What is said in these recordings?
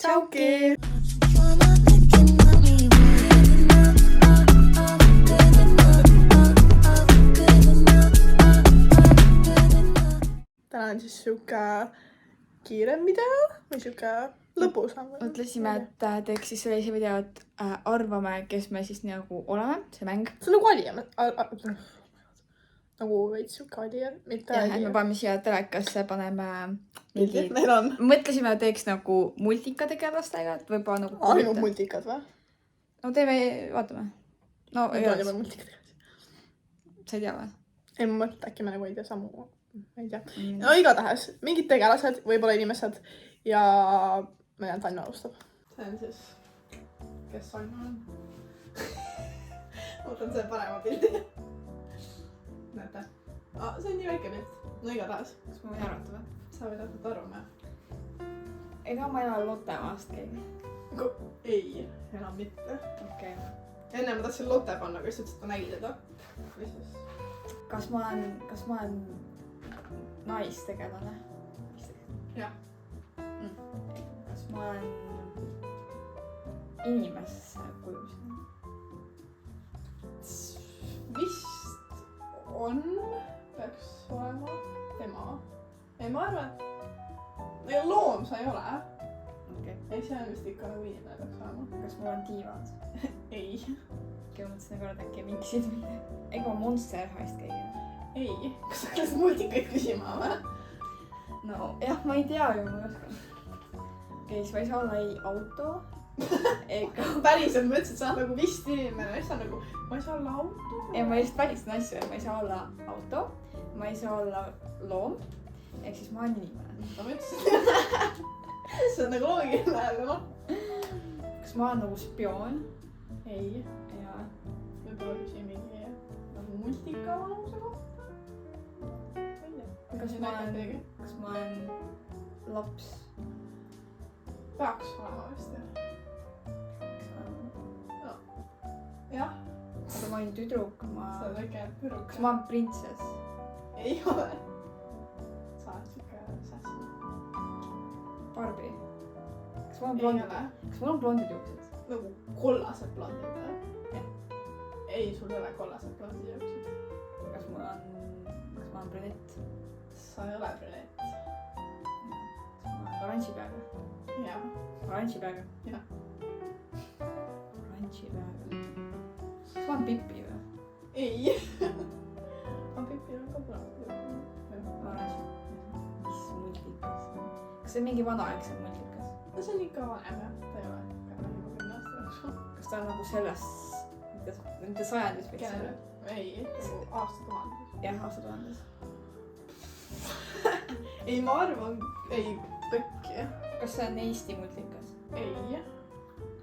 Tšauki! Täna on siis siuke kiirem video või siuke lõbusam. Mõtlesime, et teeks siis sellise video, et arvame, kes me siis nagu oleme, see mäng. See on nagu alija. Nagu veits siuke alija, mitte alija. alija. Me paneme siia telekasse, paneme mingi... Meil on. Mõtlesime, et teeks nagu multikategelastega, et võib-olla nagu... Ainult multikad või? No teeme, vaatame. No ei ole. Juba multikategelasi. Sa ei tea või? Ei, ma mõtlen, äkki me nagu ei tea samu. Ma ei tea. No igatahes, mingid tegelased, võib-olla inimesed ja ma tean, Tanno alustab. See on siis, kes Tanno on. Võtan see parema pildi. Näete? See on nii väike pilt. No igatahes. Kas ma võin arvata või? Sa võid hakata arvama. Ega ma ei ole Lottemaast keegi. Ei, enam mitte. Okei. Enne ma tahtsin Lotte panna, aga siis ütlesid, et ma nägin seda. Või siis... Kas ma olen naistegelane? Jah. Kas ma olen inimesse kujusin? Vist on, peaks olema tema. Ei, ma arvan, et loom sa ei ole. Okay. Ei, see on vist ikka nagu inimene peaks olema. Kas mul on tiivad? Ei. Ma mõtlesin nagu, et äkki minksid või? Ega ma Monster High'st keegi? Ei. Kas sa hakkasid multikaid küsima või? No jah, ma ei tea ju, ma ei oska. Okei, siis ma ei saa olla ei auto. Ega... Päriselt ma ütlesin, et sa oled nagu vist inimene. Siis on nagu, ma ei saa olla auto. Ei, ma just välistan asju. Ma ei saa olla auto. Ma ei saa olla loom. Ehk siis ma olen inimene. No ma ütlesin. See on nagu loogiline, aga noh. Kas ma olen nagu spioon? Ei. Ja. Võib-olla küsi mingi nagu multika vanuse kohta. Kas ma olen laps? Peaks olema vist jah. Jah. Aga ma olen tüdruk, Sa oled väike tüdruk. Kas ma olen printsess? Ei ole. Sa oled siuke sassi. Barbie. Kas mul on blondid juuksed? Nagu kollased blondid või? Ei, sul ei ole kollased blondid juuksed. Kas ma olen brünett? Sa ei ole brünett. Kas ma olen oranži peaga? Jah. Oranži peaga? Jah. Oranži peaga. Kas ma olen Pippi või? Ei. Ma Pippi on ka praegu. Oranži. Mis multikas? Kas see on mingi vanaaegsem multikas? No see on ikka vanem jah. Ta ei ole ikka juba 10 aasta jooksul. Kas ta on nagu selles, mitte sajandis või? Ei, nagu aastatuhandes. Jah, aastatuhandes. Ei, ma arvan, ei, pökki. Kas see on Eesti multikas? Ei.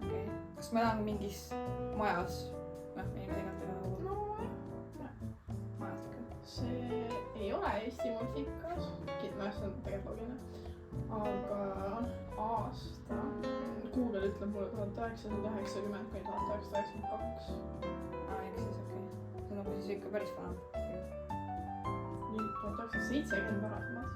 Okei. Kas ma elan mingis majas? Ei midagi nagu... No, jah. Majas ikka. See ei ole Eesti multikas. No, see on tegelikult loogiline. Aga aasta... Google ütleb mulle 1990 kuni 1992. Eks siis okei. See on nagu siis ikka päris vana. Nii, 1970 varasemad.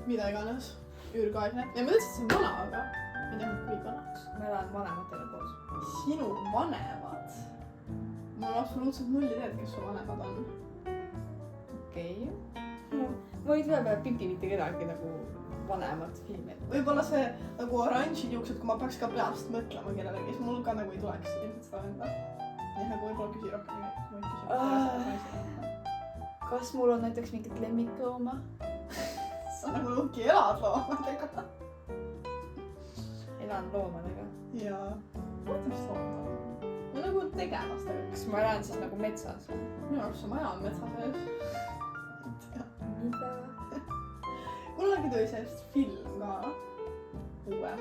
Mida iganes. Ürgaegne. Ja ma ütlesin, et see on vana, aga ma ei tea, kui vanaks. Ma elan vanematele koos. Sinu vanemad? Mul on absoluutselt null ideed, kes su vanemad on. Okei. Ma ei tea peale Pipi mitte kedagi nagu vanemad filmid. Võib-olla see nagu oranžid juuksed, kui ma peaks ka peast mõtlema kellelegi, siis mul ka nagu ei tuleks ilmselt seda enda. Nii nagu võib-olla küsi rohkem. Kas mul on näiteks mingit lemmiklooma? Sa nagu lõhki elad loomadega. Elan loomadega. Jaa. Mõtle, mis loomadega. No nagu tegelastega. Kas ma elan siis nagu metsas? Minu arust see maja on metsa sees. Mida? Kunagi tuli sellest film ka. Uuem.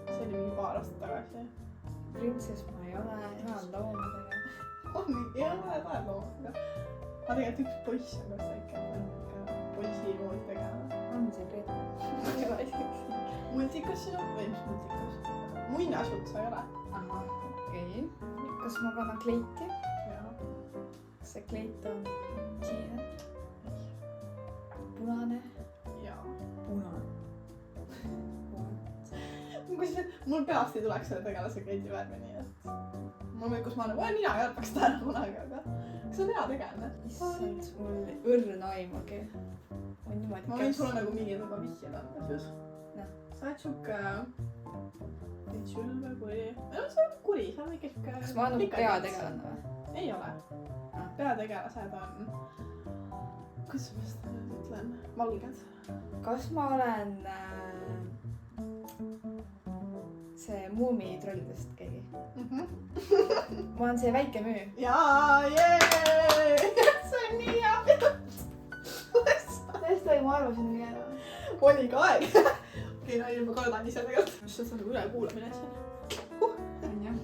See oli mingi paar aastat tagasi. Printsess ma ei ole, elan loomadega. On mingi, elad loomadega. Ma tegelikult üks poiss on kas ikka poisi moodi tegema. On see Greta? Ma ei ole isegi. Multikas sinu? Või mis multikas? Muinasjutt sa ei ole. Aha, okei. Kas ma kannan kleiti? Jaa. Kas see kleit on siine? Punane? Jaa. Punane. mul peast ei tuleks selle tegelase kleidi värvi, nii et kus ma nagu, mina ei arvaks ta ära kunagi, aga see on hea tegelane. Issand, mul õrna aimagi. On niimoodi ma võin sulle nagu mingi juba vihjed anda, siis. Sa oled siuke ülbe kuri. See on kuri, sa oled ikka siuke. Kas ma olen peategelane või? Ei ole. Peategelased on, kuidas ma seda nüüd ütlen, valged. Kas ma olen see Muumitrollidest keegi? Ma olen see väike müü. Jaa, jee! See on nii hea pealt. Sellest oli ma arvasin nii ära. Oli ka aeg. Okei, no juba kardan ise tegelikult. Mis see on nagu ülekuulamine siin? On jah.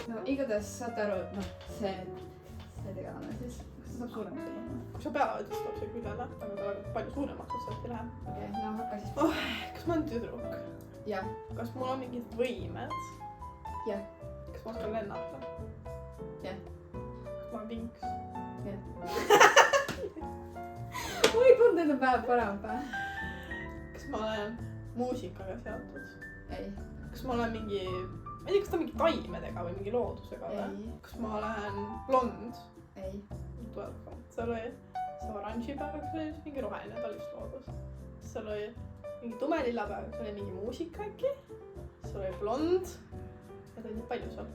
No igatahes saate aru, see tegelane siis. Kas ta saab suuremaks teha? Kui sa peale võtad, tuleb see küljele, aga ta väga palju suuremaks, et sealt ei lähe. Okei, no hakka siis. Kas ma olen tüdruk? Jah. Kas mul on mingid võimed? Jah. Kas ma oskan lennata? Jah. Kas ma olen vinks? Jah. Oi, tund enda päev parem päev. Kas ma olen muusikaga seotud? Ei. Kas ma olen mingi, ma ei tea, kas ta on mingi taimedega või mingi loodusega või? Ei. Kas ma olen blond? Ei. Seal oli see oranži päev, kas oli mingi roheline, ta oli vist loodus. Seal oli mingi tume lilla päev, kas oli mingi muusika äkki? Seal oli blond. Ja ta oli nii palju seal.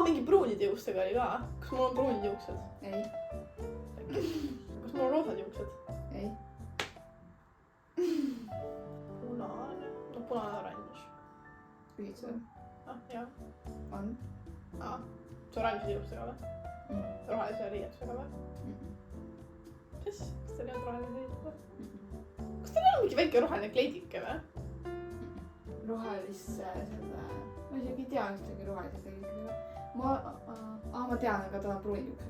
Mingi pruunide juustega oli ka. Kas mul on pruunid juuksed? Ei. Kas mul on roosad juuksed? Ei. Punane. No punane oranž. Ühitsõr. Jah. On. See oranžide juustega või? Rohelise riietusega või? Kas teil ei olnud roheline riietusega? Kas teil ei olnud mingi väike roheline kleidike või? Rohelisse selle... Ma isegi ei tea ühtegi rohelise kleidikega. Ma tean, aga tal on pruunid juuksed.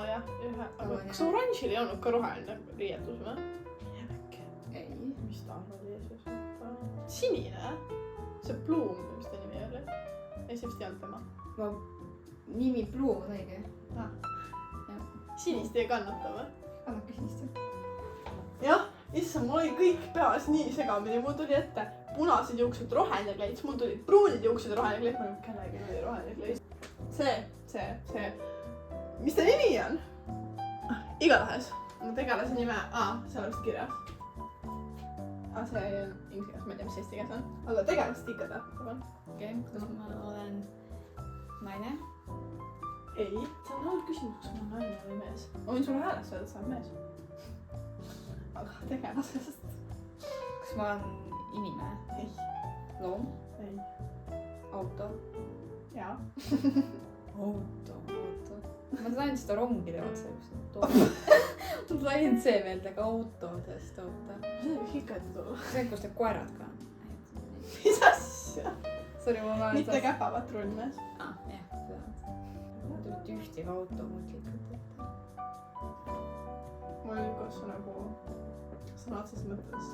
Jah, ühe. Aga kas oranžil ei olnud ka roheline riietus või? Ei. Mis ta arvad Jeesus? Sinine? See Bloom, mis ta nimi oli? Ei, see vist ei olnud tema. No, nimi Bloom on õige. Sinist ei kannata või? Kannabki sinist. Jah, issand, mul oli kõik peas nii segamini. Mul tuli ette punased juuksed, roheline kleit, mul tuli pruunid juuksed, roheline kleit. Ma kellegi oli roheline kleit. See. Mis ta nimi on? Igatahes. Ma tegelase nime, seal on vist kirjas. See on inglise keeles, ma ei tea, mis eesti keeles on. Aga tegelast ikka tead. Okei, kas ma olen naine? Ei, see on halb küsimus, kas ma olen naine või mees. Ma võin sulle häälest öelda, et sa oled mees. Aga tegelasest. Kas ma olen inimene? Ei. Loom? Ei. Auto? Jaa. Auto. Ma tean ainult seda rongide otsa just. Mul tuli ainult see meelde, aga autodest oota. See on ikka ette tulla. See on, kus need koerad ka. Mis asja? Sorry, ma olen... Mitte käpapatrull mees. Jah, seda. Ma tulid ühtegi auto mullikult ette. Ma olin kus nagu sõna otseses mõttes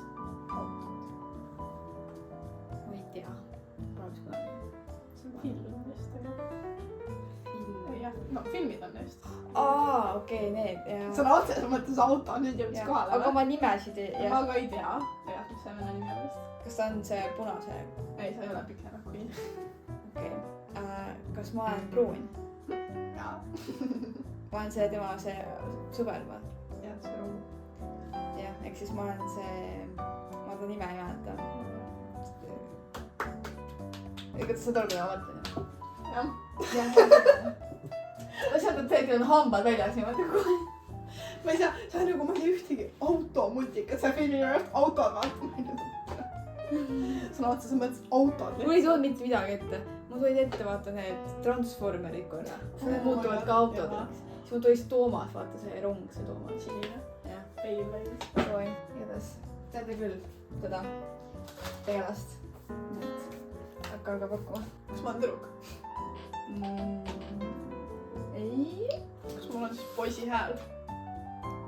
autot. Ma ei tea. Praegu kunagi. See on film vist. Jah, no filmid on neist. Okei, need, jah. Sõna otseses mõttes auto, nüüd jõudis kohale. Aga ma nimesid ei... Ma ka ei tea. Tead, mis see venna nimi on vist? Kas ta on see punase? Ei, sa ei ole pikem kui. Okei. Kas ma olen pruun? Jaa. Ma olen see tema see sõber või? Jah, see rong. Jah, ehk siis ma olen see... Ma ta nime ei mäleta. Ega ta seda olgu ma mõtlen. Jah. Jah. Sealt on see, on hambad väljas niimoodi kohe. Ma ei saa, see on nagu ma ei ühtegi automultikat, see filmi juures autod vaatama. Sõna otseses mõttes autod. Mul ei tulnud mitte midagi ette. Mul tulid ette vaata need transformerid korra. Need muutuvad ka autodeks. Siis mul tuli see Toomas, vaata see rong, see Toomas. Sinine. Jah. Peil veidis. Oi, igatahes. Teate küll teda tegelast. Hakka aga pakkuma. Kas ma olen tüdruk? Ei. Kas mul on siis poisi hääl?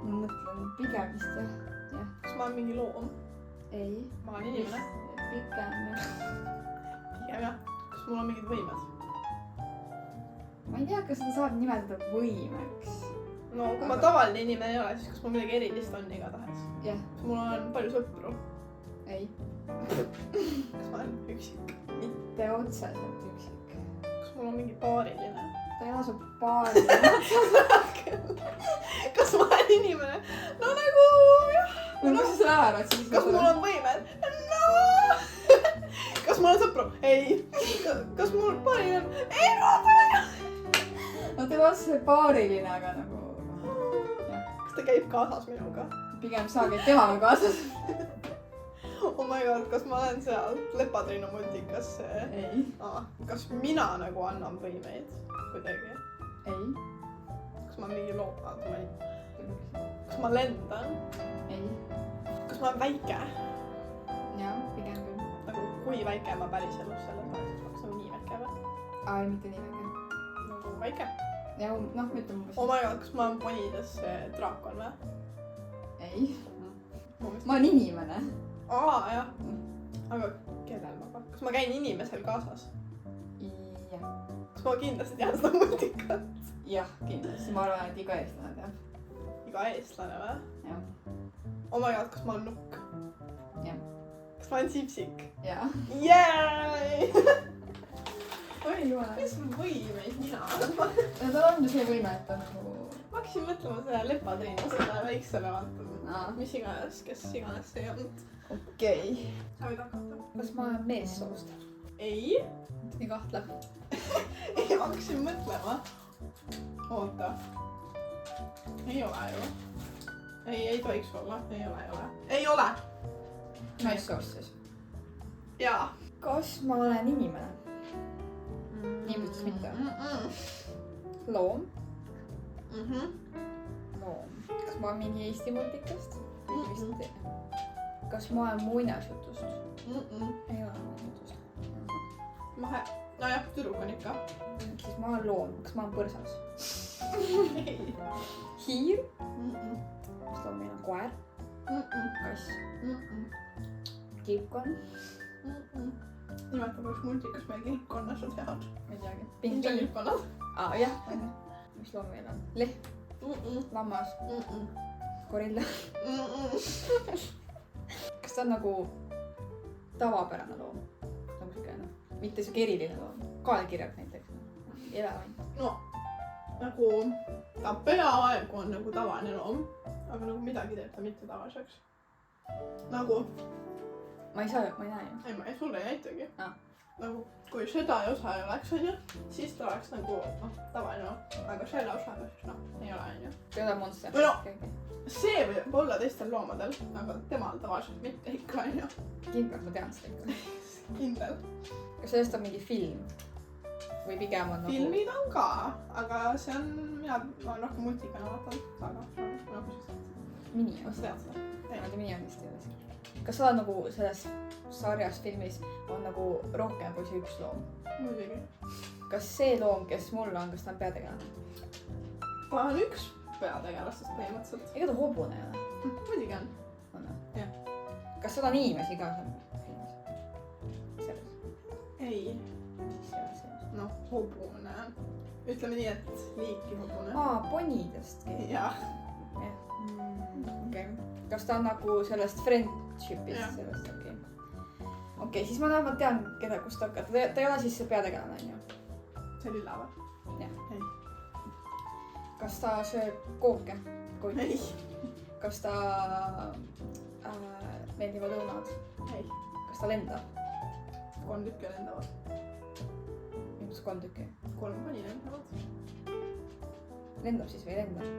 Ma mõtlen pigem vist jah. Kas ma olen mingi loom? Ei. Ma olen inimene? Pigem jah. Pigem jah. Kas mul on mingid võimed? Ma ei tea, kas seda saab nimetada võimeks. No kui ma tavaline inimene ei ole, siis kas mul midagi erilist on igatahes? Jah. Kas mul on palju sõpru? ei , kas ma olen üksik ? mitte otseselt üksik . kas mul on mingi paariline ? ta ei asu paari . kas ma olen inimene ? no nagu jah . kui sa seda arvad , siis kas mul on võimed ? no . kas mul on sõpru ? ei . kas mul paariline on ? ei , ma olen . no tema on see paariline , aga nagu kas ta käib kaasas minuga ? pigem sa käid temaga kaasas . oh my god , kas ma olen seal Lepatriinu multikas see ? ei , kas mina nagu annan võimeid kuidagi ? ei , kas ma mingi loomad või ? kas ma lendan ? ei , kas ma olen väike ? jah , pigem küll . nagu kui väike ma päriselus selles oleks , kas ma oleks nagu nii väike või ? aa , ei mitte nii väike . nagu väike ? ja noh , ütleme umbes oh my god , kas ma olen ponides see draakon või ? ei , ma olen inimene . aa jah , aga kellel ma kas ma käin inimesel kaasas ? jah , kas ma kindlasti tean seda multikat ? jah , kindlasti , ma arvan , et iga eestlane teab . iga eestlane või ? jah , oh my god , kas ma olen nukk ? jah , kas ma olen sipsik ? jah . Jäi! oi jumal . mis võimeid mina olen ? no tal on ju see võime , et ta nagu . ma hakkasin mõtlema selle Lepatriinu selle väiksele vaatama . Aa. mis iganes , kes iganes see ei olnud . okei . sa võid hakata . kas ma olen meessoost ? ei , nii kahtleb . ei hakkasin mõtlema . oota . ei ole ju . ei tohiks olla , ei ole . ei ole . meessoost siis . jaa . kas ma olen inimene ? Nii mõttes mitte. loom ? loom . kas ma olen mingi Eesti multikast ? kas ma olen muinasjutust ? ei ole muinasjutust . nojah , tüdruk on ikka . siis ma olen loom , kas ma olen põrsas ? ei . hiir ? kas loom meil on koer ? kass ? kilpkonn ? nimeta üks multikas meil kilpkonnas on head . ma ei teagi . Ninja kilpkonnad . aa jah , mis loom meil on ? lehm , lammas , gorilla . kas ta on nagu tavapärane loom ? nagu siuke noh , mitte siuke eriline loom . kaelkirjak näiteks . elevant . no nagu ta peaaegu on nagu tavaline loom , aga nagu midagi teeb ta mitte tavaliseks . nagu , ma ei saa , ma ei näe ju . ei ma sulle ei näitagi Aa. . nagu kui seda osa ei oleks onju , siis ta oleks nagu noh tavaline loom , aga selle osaga siis noh ei ole onju . ta ei ole monster . Või no. see võib olla teistel loomadel , aga temal tavaliselt mitte ikka onju . kindlalt ma tean seda ikka . kindel . kas sellest on mingi film ? või pigem on nagu . filmid on ka , aga see on , mina olen rohkem multikana vaadanud , aga nagu siis , mini kas on sa tead seda ? ma ei tea , mini on vist ei ole isegi . kas sa oled nagu selles sarjas filmis on nagu rohkem kui see üks loom ? muidugi . kas see loom , kes mul on , kas ta on peategelane ? ta on üks peategelastest põhimõtteliselt . ega ta hobune ei ole ? muidugi on . on või ? Jah. kas seal on inimesi ka seal filmis ? selles , ei , siis ei ole sees . noh , hobune . ütleme nii , et liiki hobune . aa , ponidestki . jah . okei . kas ta on nagu sellest friendship'ist Jah. sellest , okei . okei , siis ma vähemalt tean , keda , kust hakata , ta ei ole siis see peategelane onju . see lilla või ? kas ta sööb kooke ? ei , kas ta meeldivad õunad ? ei . kas ta lendab ? 3 tükki lendavad . umbes 3 tükki . 3 pani lendavad . lendab siis või ei lenda ?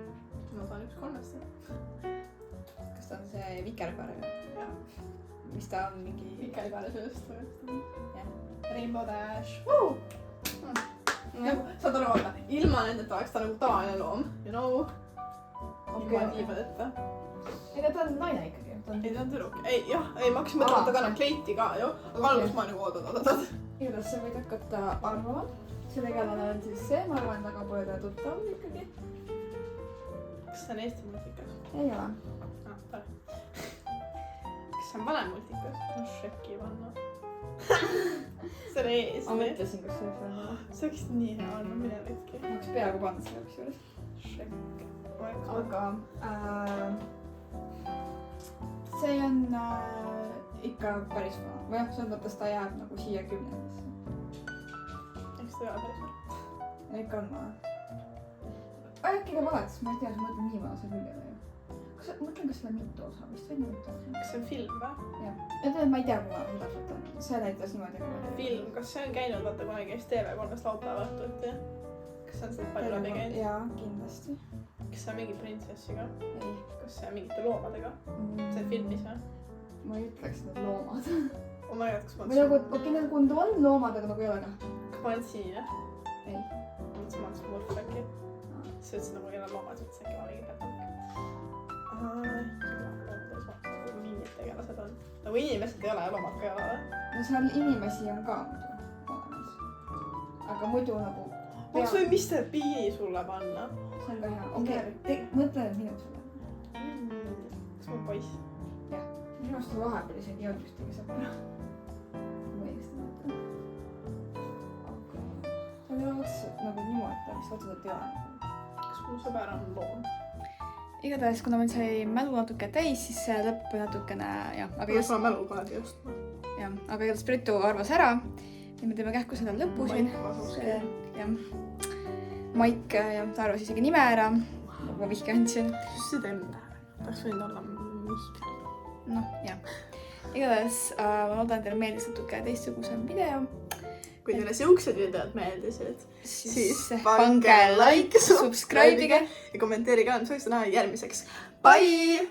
no ta on üks 3-st . kas ta on see vikerkaarega ? jah . mis ta on mingi ? vikerkaare sööst või ? jah . Rainbow Dash . saad aru , vaata , ilma nendeta oleks ta nagu tavaline loom , you know . ilma tiibadeta . ega ta on naine ikkagi . ei , ta on tüdruk . ei , jah , ei , ma hakkasin mõtlema , et ta kannab kleiti ka ju , aga alguses ma nagu oot-oot-oot . igatahes sa võid hakata arvama . see tegelane on siis see , ma arvan , väga paljudele tuttav ikkagi . kas see on Eesti multikas ? ei ole . tore . kas see on vanem multikas ? no Shreki panna . see on ees . ma mõtlesin , kas see on . see oleks nii hea olnud minevitki . ma oleks peaaegu pannud selle kusjuures . Shrek . aga see on ikka päris vana. Või jah, selles mõttes ta jääb nagu siia 10-ndasse. Eks ta ei ole päris vana. Ikka on vana. Äkki ka valetas, ma ei tea, sa mõtled nii vana see küll ei ole ju. Mõtlen, kas seda mitu osa, vist või mitu osa. Kas see on film või? Jah. Ja ma ei tea, kui vana see täpselt on. See näitas niimoodi nagu... Film, kas see on käinud, vaata kunagi käis TV3-s laupäeval õhtuti? Kas see on seda palju läbi käinud? Jaa, kindlasti. Kas see on mingi printsessiga? Ei. Kas see on mingite loomadega? See on filmis või? Ma ei ütleks need loomad. Oh my god, kas ma või nagu, okei, nagu on loomad, aga nagu ei ole ka. Kas ma olen siin, jah? Ei. Mõtlesin, ma olen murd äkki. Sa ütlesid nagu ei ole loomad, sa ütlesid äkki ma mingi pealt. Mingid tegelased on. Nagu inimesed ei ole ja loomad ka ei ole või? No seal inimesi on ka muidu olemas. Aga muidu nagu... Kas või mis te pii sulle panna? See on ka hea. Okei, mõtle nüüd minu selle. Kas ma poiss? Jah. Minu arust vahepeal isegi on ühtegi sõpra. Ma õigesti mõtlen. Aga... ta ei ole otseselt nagu niimoodi, mis otseselt ei ole. Kas mu sõber on loom? Igatahes, kuna meil sai mälu natuke täis, siis see lõpp natukene, jah, aga just... Ma mälu kaadi just. Jah, aga igatahes Britu arvas ära ja me teeme kähku selle lõpu siin. Jah. Maik ja ta arvas isegi nime ära, nagu ma vihke andsin. See tenne. Peaks võinud olla Mihkel. Noh, jah. Igatahes ma loodan, teile meeldis natuke teistsugusem video. Kui teile siuksed videod meeldisid, siis pange like, subscribe'ige ja kommenteerige ka, mis võiks näha järgmiseks. Bye!